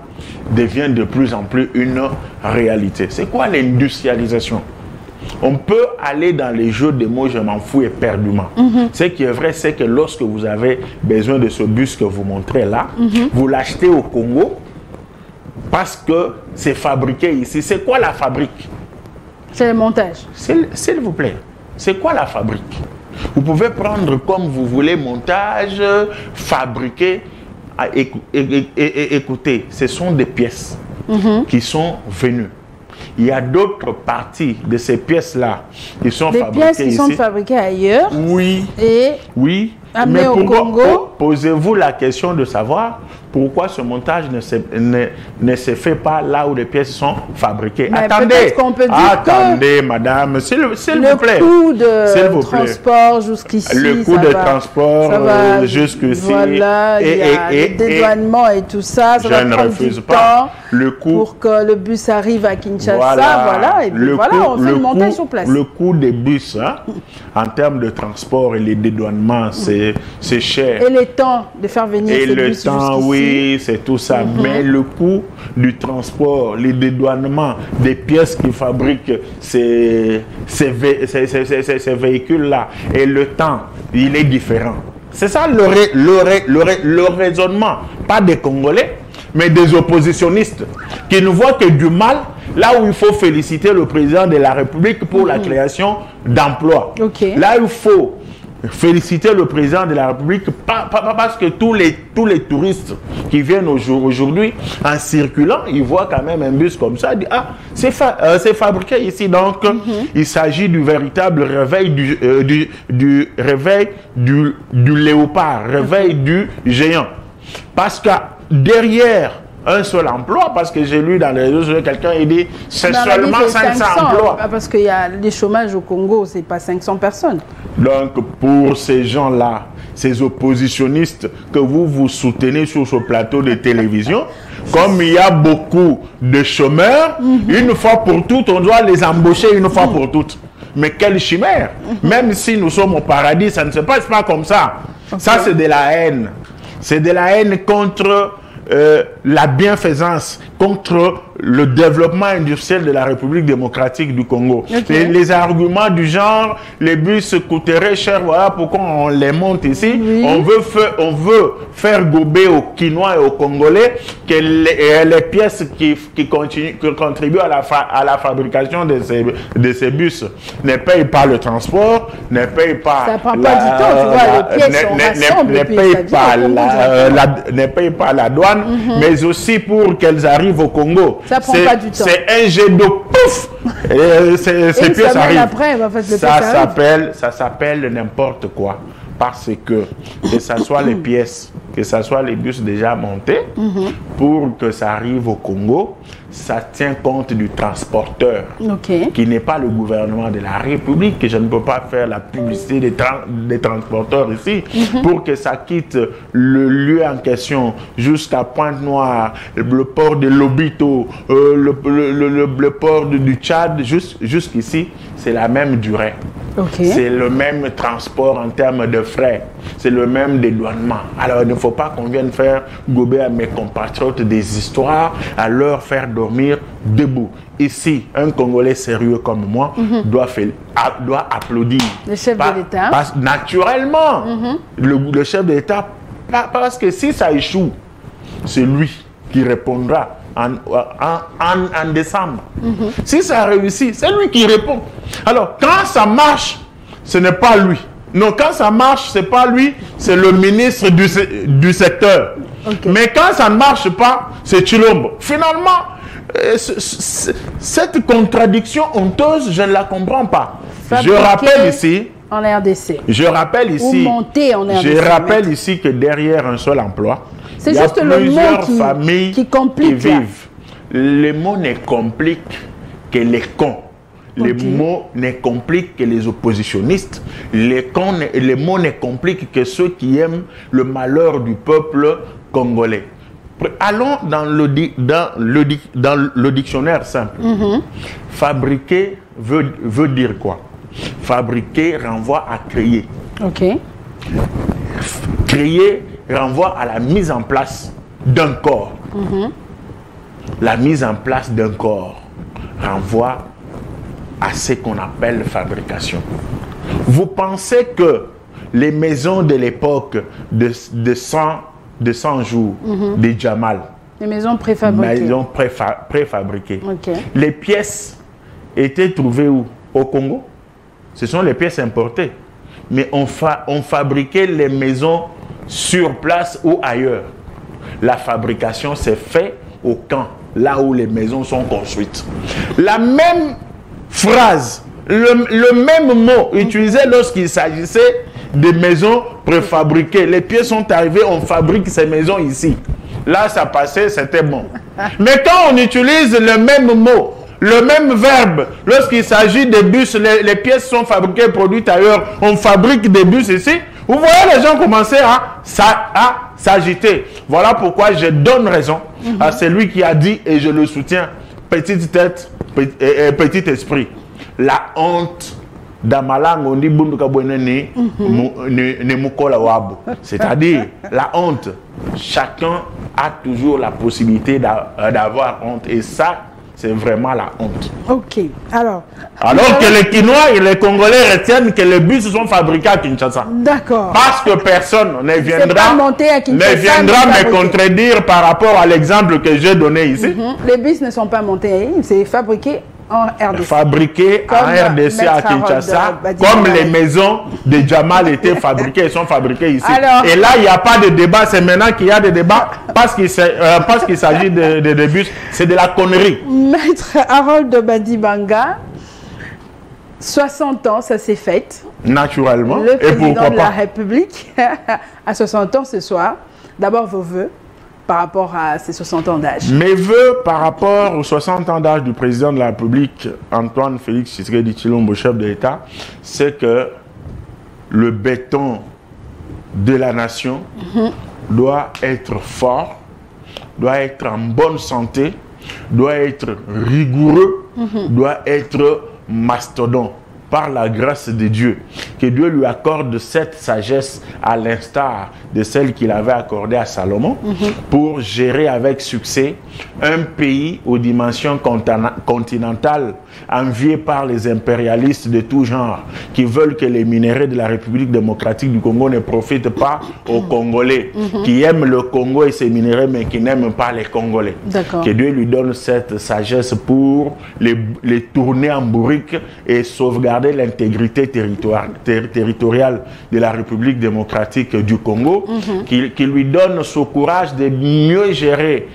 devient de plus en plus une réalité. C'est quoi l'industrialisation? On peut aller dans les jeux de mots, je m'en fous éperdument. Ce qui est vrai, c'est que lorsque vous avez besoin de ce bus que vous montrez là, vous l'achetez au Congo parce que c'est fabriqué ici. C'est quoi la fabrique? C'est le montage. S'il vous plaît, c'est quoi la fabrique? Vous pouvez prendre comme vous voulez, montage, fabriquer. Écoutez, ce sont des pièces qui sont venues. Il y a d'autres parties de ces pièces-là qui sont fabriquées ici. Des pièces qui sont fabriquées ailleurs. Oui. Oui. Amenées au Congo. Posez-vous la question de savoir pourquoi ce montage ne se fait pas là où les pièces sont fabriquées. Mais attendez, attendez, madame, s'il vous plaît. Le coût de transport jusqu'ici. Le coût de transport jusqu'ici. Voilà, il y a le dédouanement et tout ça. Ça va prendre du temps pour que le bus arrive à Kinshasa. Voilà, et puis on fait le montage sur place. Le coût des bus, en termes de transport et les dédouanements, c'est cher. Et le temps de faire venir ces bus jusqu'ici. Oui, c'est tout ça. Mais le coût du transport, les dédouanements des pièces qui fabriquent ces véhicules-là et le temps, il est différent. C'est ça le raisonnement, pas des Congolais, mais des oppositionnistes qui ne voient que du mal là où il faut féliciter le président de la République pour la création d'emplois. Là où il faut féliciter le président de la République, pas parce que tous les touristes qui viennent aujourd'hui en circulant, ils voient quand même un bus comme ça, ils disent, ah, c'est fabriqué ici. Donc, il s'agit du véritable réveil du réveil du léopard, réveil du géant. Parce que derrière un seul emploi, parce que j'ai lu dans les réseaux sociaux, quelqu'un il dit c'est seulement 500 emplois. Parce qu'il y a les chômages au Congo, c'est pas 500 personnes. Donc pour ces gens-là, ces oppositionnistes que vous soutenez sur ce plateau de télévision, comme il y a beaucoup de chômeurs, une fois pour toutes, on doit les embaucher une fois pour toutes. Mais quelle chimère! Même si nous sommes au paradis, ça ne se passe pas comme ça. Ça, c'est de la haine. C'est de la haine contre la bienfaisance, contre le développement industriel de la République démocratique du Congo. Okay. Les arguments du genre, les bus coûteraient cher, voilà pourquoi on les monte ici. Oui. On veut faire gober aux Quinois et aux Congolais que les pièces qui contribuent à la fabrication de ces bus ne payent pas le transport, ne payent pas... Ça prend pas du temps, tu vois, les pièces ne payent pas la douane, mais aussi pour qu'elles arrivent au Congo. Ça prend pas du temps. C'est un jet d'eau, pouf, ces pièces arrivent. Après, ça s'appelle n'importe quoi. Parce que ce soit les pièces, que ce soit les bus déjà montés, pour que ça arrive au Congo, ça tient compte du transporteur, qui n'est pas le gouvernement de la République, que je ne peux pas faire la publicité des transporteurs ici, pour que ça quitte le lieu en question jusqu'à Pointe-Noire, le port de Lobito, le port du Tchad, jusqu'ici, c'est la même durée. C'est le même transport en termes de frais, c'est le même dédouanement. Alors il ne faut pas qu'on vienne faire gober à mes compatriotes des histoires, à leur faire dormir debout. Ici, un Congolais sérieux comme moi doit applaudir. Le chef de l'État. Naturellement, le chef de l'État, parce que si ça échoue, c'est lui qui répondra en décembre. Si ça réussit, c'est lui qui répond. Alors, quand ça marche, ce n'est pas lui. Non, quand ça marche, ce n'est pas lui, c'est le ministre du secteur. Mais quand ça ne marche pas, c'est Tshilombo. Finalement, cette contradiction honteuse, je ne la comprends pas. Je rappelle ici... En RDC. Je rappelle ici... Ou monter en RDC. Je rappelle ici que derrière un seul emploi, c'est juste le mot familles qui complique qui vivent. Les mots ne compliquent que les cons. Les mots ne compliquent que les oppositionnistes. Les mots ne compliquent que ceux qui aiment le malheur du peuple congolais. Allons dans le dictionnaire simple. Fabriquer veut dire quoi? Fabriquer renvoie à créer. Créer renvoie à la mise en place d'un corps. La mise en place d'un corps renvoie à ce qu'on appelle fabrication. Vous pensez que les maisons de l'époque de 100 jours, des Djamal, les maisons préfabriquées, les pièces étaient trouvées où? Au Congo. Ce sont les pièces importées. Mais on fabriquait les maisons sur place ou ailleurs. La fabrication s'est faite au camp, là où les maisons sont construites. La même phrase, le même mot utilisé lorsqu'il s'agissait de maisons préfabriquées. Les pièces sont arrivées, on fabrique ces maisons ici. Là, ça passait, c'était bon. Mais quand on utilise le même mot, le même verbe, lorsqu'il s'agit des bus, les pièces sont fabriquées, produites ailleurs, on fabrique des bus ici, vous voyez les gens commencer à s'agiter. Voilà pourquoi je donne raison à celui qui a dit, et je le soutiens, petite tête, petit esprit. La honte c'est-à-dire la honte. Chacun a toujours la possibilité d'avoir honte, et ça, c'est vraiment la honte. Alors que les Quinois et les Congolais retiennent que les bus sont fabriqués à Kinshasa. D'accord. Parce que personne ne viendra me contredire par rapport à l'exemple que j'ai donné ici. Les bus ne sont pas montés, c'est fabriqué en RDC. Fabriqué en RDC à Kinshasa, comme les maisons de Djamal étaient fabriquées, elles sont fabriquées ici. Et là, il n'y a pas de débat, c'est maintenant qu'il y a des débats parce qu'il s'agit de bus, c'est de la connerie. Maître Harold Badibanga, 60 ans, ça s'est fait. Naturellement. Le président de la République à 60 ans ce soir. D'abord vos vœux par rapport à ces 60 ans d'âge. Mes vœux par rapport aux 60 ans d'âge du président de la République, Antoine Félix Tshisekedi Tshilombo, chef de l'État, c'est que le béton de la nation doit être fort, doit être en bonne santé, doit être rigoureux, doit être mastodon, par la grâce de Dieu. que Dieu lui accorde cette sagesse à l'instar de celle qu'il avait accordée à Salomon pour gérer avec succès un pays aux dimensions continentales envié par les impérialistes de tout genre qui veulent que les minéraux de la République démocratique du Congo ne profitent pas aux Congolais, qui aiment le Congo et ses minéraux mais qui n'aiment pas les Congolais. Que Dieu lui donne cette sagesse pour les tourner en bourrique et sauvegarder l'intégrité territoriale de la République démocratique du Congo, qui lui donne ce courage de mieux gérer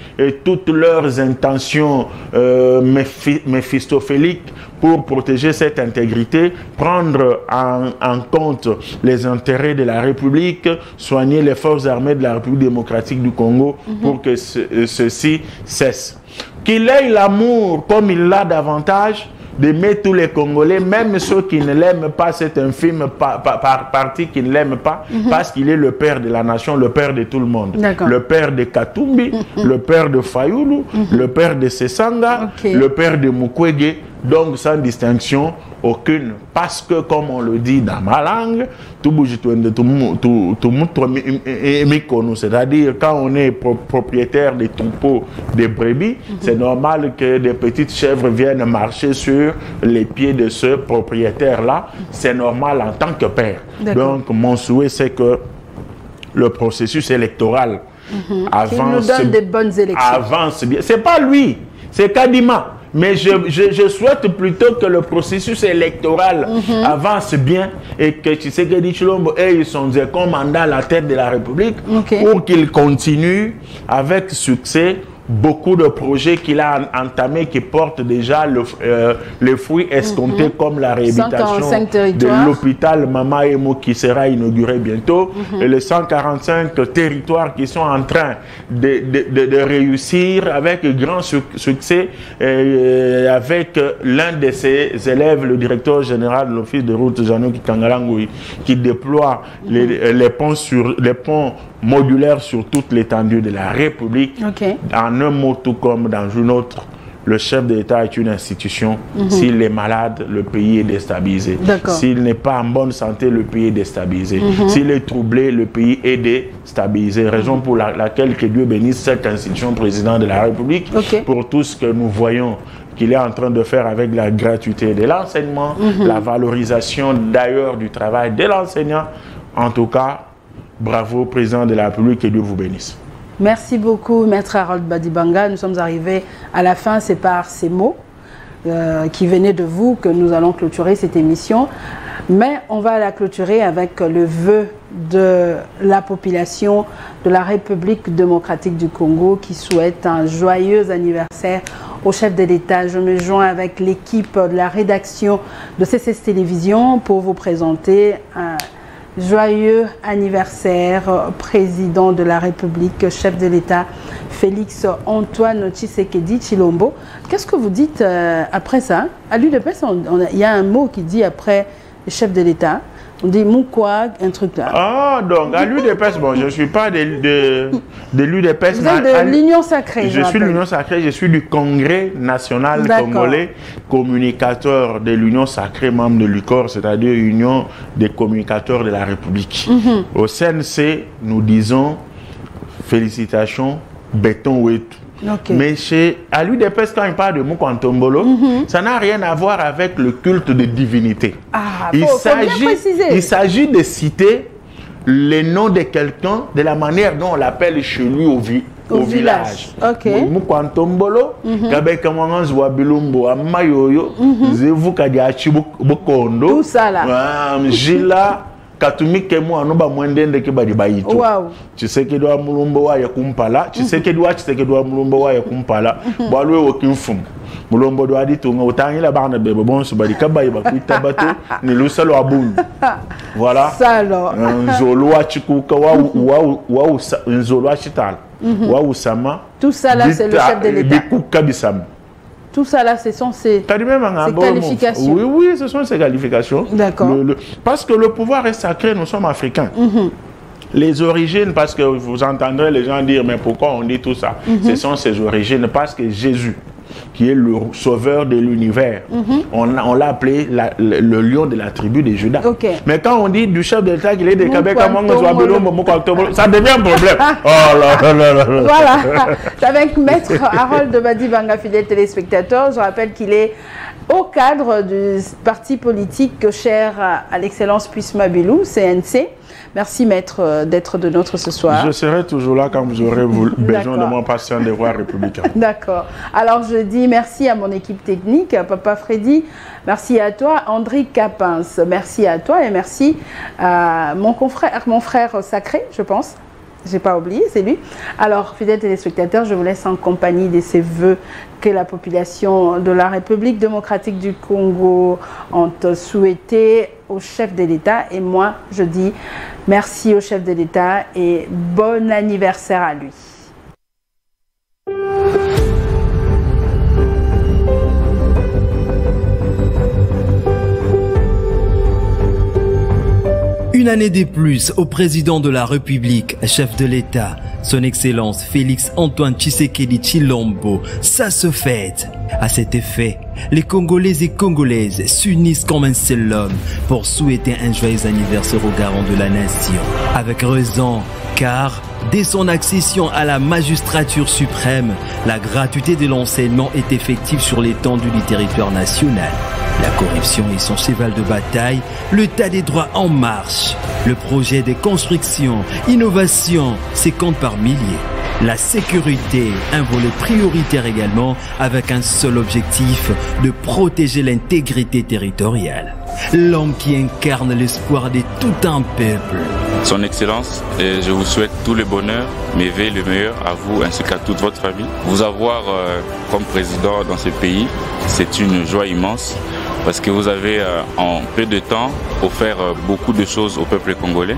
toutes leurs intentions méphistophéliques pour protéger cette intégrité, prendre en compte les intérêts de la République, soigner les forces armées de la République démocratique du Congo pour que ceci cesse. Qu'il ait l'amour comme il l'a davantage d'aimer tous les Congolais, même ceux qui ne l'aiment pas, c'est un film parti qui ne l'aime pas, parce qu'il est le père de la nation, le père de tout le monde. Le père de Katumbi, le père de Fayoulou, le père de Sesanga, le père de Mukwege, donc sans distinction aucune, parce que comme on le dit dans ma langue, c'est-à-dire quand on est propriétaire des troupeaux des brebis, c'est normal que des petites chèvres viennent marcher sur les pieds de ce propriétaire-là, c'est normal en tant que père. Donc mon souhait c'est que le processus électoral avance, des bonnes élections. Avance bien. C'est pas lui, c'est Kadima. Mais je souhaite plutôt que le processus électoral avance bien et que Tshisekedi Tshilombo ait son mandat à la tête de la République pour qu'il continue avec succès beaucoup de projets qu'il a entamés qui portent déjà les fruits escomptés comme la réhabilitation de l'hôpital Mama Emo qui sera inauguré bientôt et les 145 territoires qui sont en train de réussir avec grand succès avec l'un de ses élèves, le directeur général de l'office de route Janoki Kangalangui, qui déploie les ponts modulaires sur toute l'étendue de la République. En un mot, tout comme dans une autre, le chef de l'État est une institution. S'il est malade, le pays est déstabilisé. S'il n'est pas en bonne santé, le pays est déstabilisé. S'il est troublé, le pays est déstabilisé. Raison pour laquelle que Dieu bénisse cette institution, président de la République, pour tout ce que nous voyons qu'il est en train de faire avec la gratuité de l'enseignement, la valorisation d'ailleurs du travail de l'enseignant. En tout cas, bravo, président de la République, et Dieu vous bénisse. Merci beaucoup, Maître Harold Badibanga. Nous sommes arrivés à la fin, c'est par ces mots qui venaient de vous que nous allons clôturer cette émission. Mais on va la clôturer avec le vœu de la population de la République démocratique du Congo qui souhaite un joyeux anniversaire au chef de l'État. Je me joins avec l'équipe de la rédaction de CCS Télévision pour vous présenter un joyeux anniversaire, président de la République, chef de l'État, Félix Antoine Tshisekedi Tshilombo. Qu'est-ce que vous dites après ça? À l'UDPS, il y a un mot qui dit après le chef de l'État. On dit Moukwa, un truc là. Ah, donc à l'UDPS, bon, je ne suis pas de l'UDPS. Vous êtes de l'Union Sacrée. Je suis de l'Union Sacrée, je suis du Congrès national congolais, communicateur de l'Union Sacrée, membre de l'UCOR, c'est-à-dire Union des communicateurs de la République. Au CNC, nous disons félicitations, béton ou tout. Mais à l'UDPS, quand il parle de Moukantombolo, ça n'a rien à voir avec le culte de divinité. Il s'agit de citer le nom de quelqu'un de la manière dont on l'appelle chez lui au village. Moukantombolo, Bilumbo, Amayoyo, Zevu Kadiachi Bokondo, tout ça là. Gila. Katumi kemu anoba mwendende ke badi bayito. Tshisekedi wa mulumbo wa yakumpala, Tshisekedi wa mulumbo wa yakumpala. Balwe okimfum. Mulombo do adi tunga utangila bana bebe bon so badi kabayi bakuita bato ni lusalo abun. Voilà. Salo. Nzolo wa chikuka wa nzolo wa chital. Wa usama. Tout ça là c'est le chef de l'État. Kabisam. Tout ça là, ce sont ces qualifications. Oui, ce sont ces qualifications. D'accord. Parce que le pouvoir est sacré, nous sommes africains. Les origines, parce que vous entendrez les gens dire, mais pourquoi on dit tout ça? Ce sont ces origines, parce que Jésus, qui est le sauveur de l'univers. On l'a appelé le lion de la tribu des Judas. Mais quand on dit du chef de l'État qu'il est des Québec, ça devient un problème. Oh là là là là. Voilà. Avec Maître Harold Badibanga, fidèle téléspectateur, je rappelle qu'il est au cadre du parti politique cher à l'excellence Puisse Mabilou, CNC. Merci Maître d'être de notre ce soir. Je serai toujours là quand vous aurez besoin de moi, passer un devoir républicain. D'accord. Alors je dis merci à mon équipe technique, à Papa Freddy, merci à toi André Capins, merci à toi et merci à mon frère sacré, je pense. J'ai pas oublié, c'est lui. Alors, fidèles téléspectateurs, je vous laisse en compagnie de ces vœux que la population de la République démocratique du Congo ont souhaité au chef de l'État. Et moi, je dis merci au chef de l'État et bon anniversaire à lui. Une année de plus au président de la République, chef de l'État, son Excellence Félix Antoine Tshisekedi Tshilombo, ça se fête. À cet effet, les Congolais et Congolaises s'unissent comme un seul homme pour souhaiter un joyeux anniversaire au garant de la nation. Avec raison, car dès son accession à la magistrature suprême, la gratuité de l'enseignement est effective sur l'étendue du territoire national. La corruption est son cheval de bataille, l'état des droits en marche. Le projet de construction, innovation, c'est compte par milliers. La sécurité, un volet prioritaire également, avec un seul objectif, de protéger l'intégrité territoriale. L'homme qui incarne l'espoir de tout un peuple. Son Excellence, je vous souhaite tout le bonheur, mes vœux le meilleur à vous ainsi qu'à toute votre famille. Vous avoir comme président dans ce pays, c'est une joie immense parce que vous avez en peu de temps offert beaucoup de choses au peuple congolais.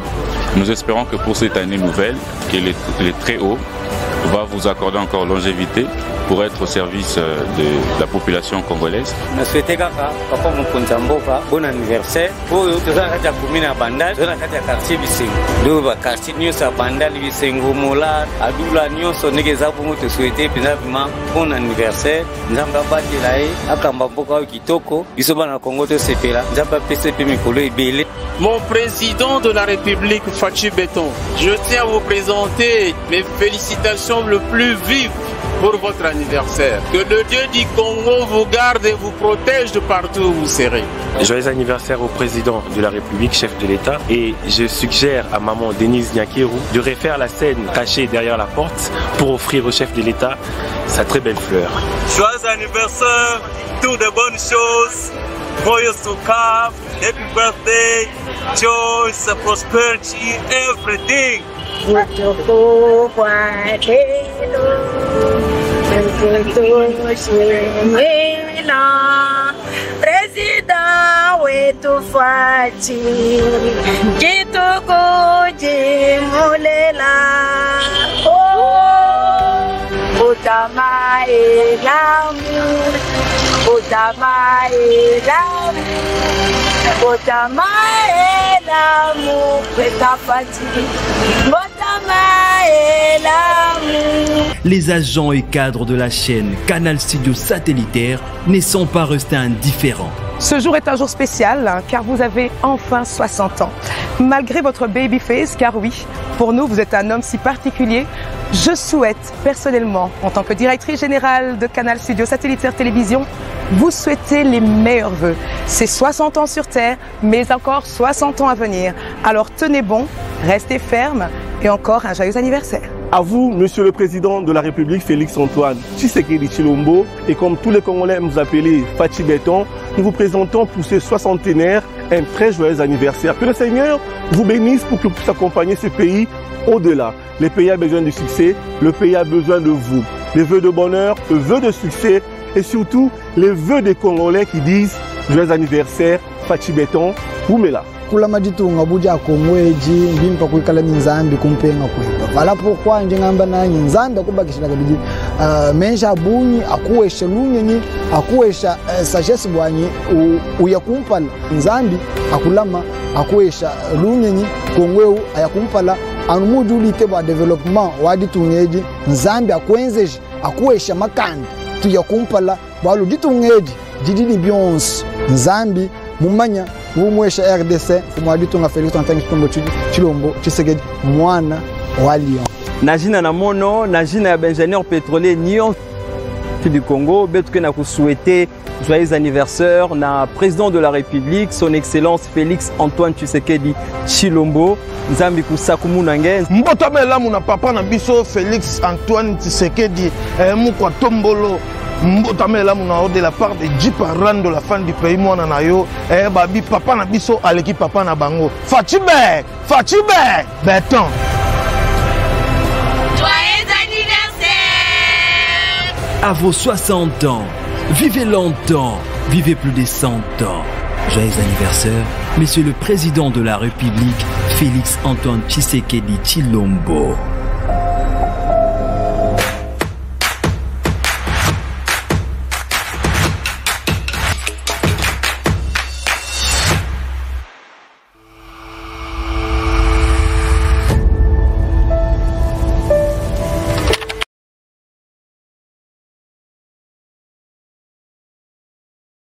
Nous espérons que pour cette année nouvelle, que le Très-Haut va vous accorder encore longévité pour être au service de la population congolaise. Je souhaite papa Mokonzamboka bon anniversaire. Pour eux, tous les gens qui ont bandal, tous les quartier Bisengo. Donc quartier Nyo sa bandal Bisengo Mola, Adula Nyo so negeza pour te souhaiter finalement bon anniversaire. Nzamba batelae akamba mboka kitoko. Biso bana Congo to sepela. Nzamba PCP mikolo ebele. Mon président de la République Fachi Beton, je tiens à vous présenter mes félicitations le plus vives pour votre anniversaire. Que le Dieu du Congo vous garde et vous protège de partout où vous serez. Joyeux anniversaire au président de la République, chef de l'État. Et je suggère à maman Denise Nyakeru de refaire la scène cachée derrière la porte pour offrir au chef de l'État sa très belle fleur. Joyeux anniversaire, toutes de bonnes choses. Joyeux to come, happy birthday, joy, prosperity, everything. Président wetu Fachi kitukuji mulela utamaelamu kweta Fachi Les agents et cadres de la chaîne Canal Studio satellitaire ne sont pas restés indifférents. Ce jour est un jour spécial car vous avez enfin 60 ans. Malgré votre baby face, car oui, pour nous vous êtes un homme si particulier, je souhaite personnellement, en tant que directrice générale de Canal Studio satellitaire télévision, vous souhaiter les meilleurs vœux. C'est 60 ans sur Terre, mais encore 60 ans à venir. Alors tenez bon, restez ferme et encore un joyeux anniversaire. À vous, Monsieur le Président de la République, Félix Antoine Tshisekedi Tshilombo, et comme tous les Congolais vous appelez Fachi Beton, nous vous présentons pour ce soixantenaire un très joyeux anniversaire. Que le Seigneur vous bénisse pour que vous puissiez accompagner ce pays au-delà. Le pays a besoin de succès, le pays a besoin de vous. Les vœux de bonheur, les vœux de succès et surtout les vœux des Congolais qui disent joyeux anniversaire, Fachi Beton, Oumela. Kula maditunga buja kongweji mbimpa kuikala nzambi kumpenga kwepa vala pourquoi njengamba na nzambi akubakishira kabidi menja bunyi akuwesha lunyenyi akuwesha sagesse bwanyi uyakumpala nzambi akulama akuwesha lunyenyi kongweu ayakumpala anumudu ulite bwa development waditungeji nzambi akwenzeji akuwesha makandi tuya kumpala balo ditu ngedi didini bionse nzambi mumanya umwesha RDC fumwaditu nga Félix Antoine Tshilombo Tshisekedi mwana wa Lyon najina na mono najina ya ingénieur pétrolier Nyon du Congo betuke na souhaiter joyeux anniversaire na président de la République son excellence Félix Antoine Tshisekedi Tshilombo nzambi kusakumuna nge mbotamela muna papa na biso Félix Antoine Tshisekedi mukwa tombolo mbotamela muna de la part de 10 parents de la fin du pays mwana na yo babi papa na biso aleki papa na bango Fachibe Beton. À vos 60 ans, vivez longtemps, vivez plus de 100 ans. Joyeux anniversaire, Monsieur le Président de la République, Félix Antoine Tshisekedi Tshilombo.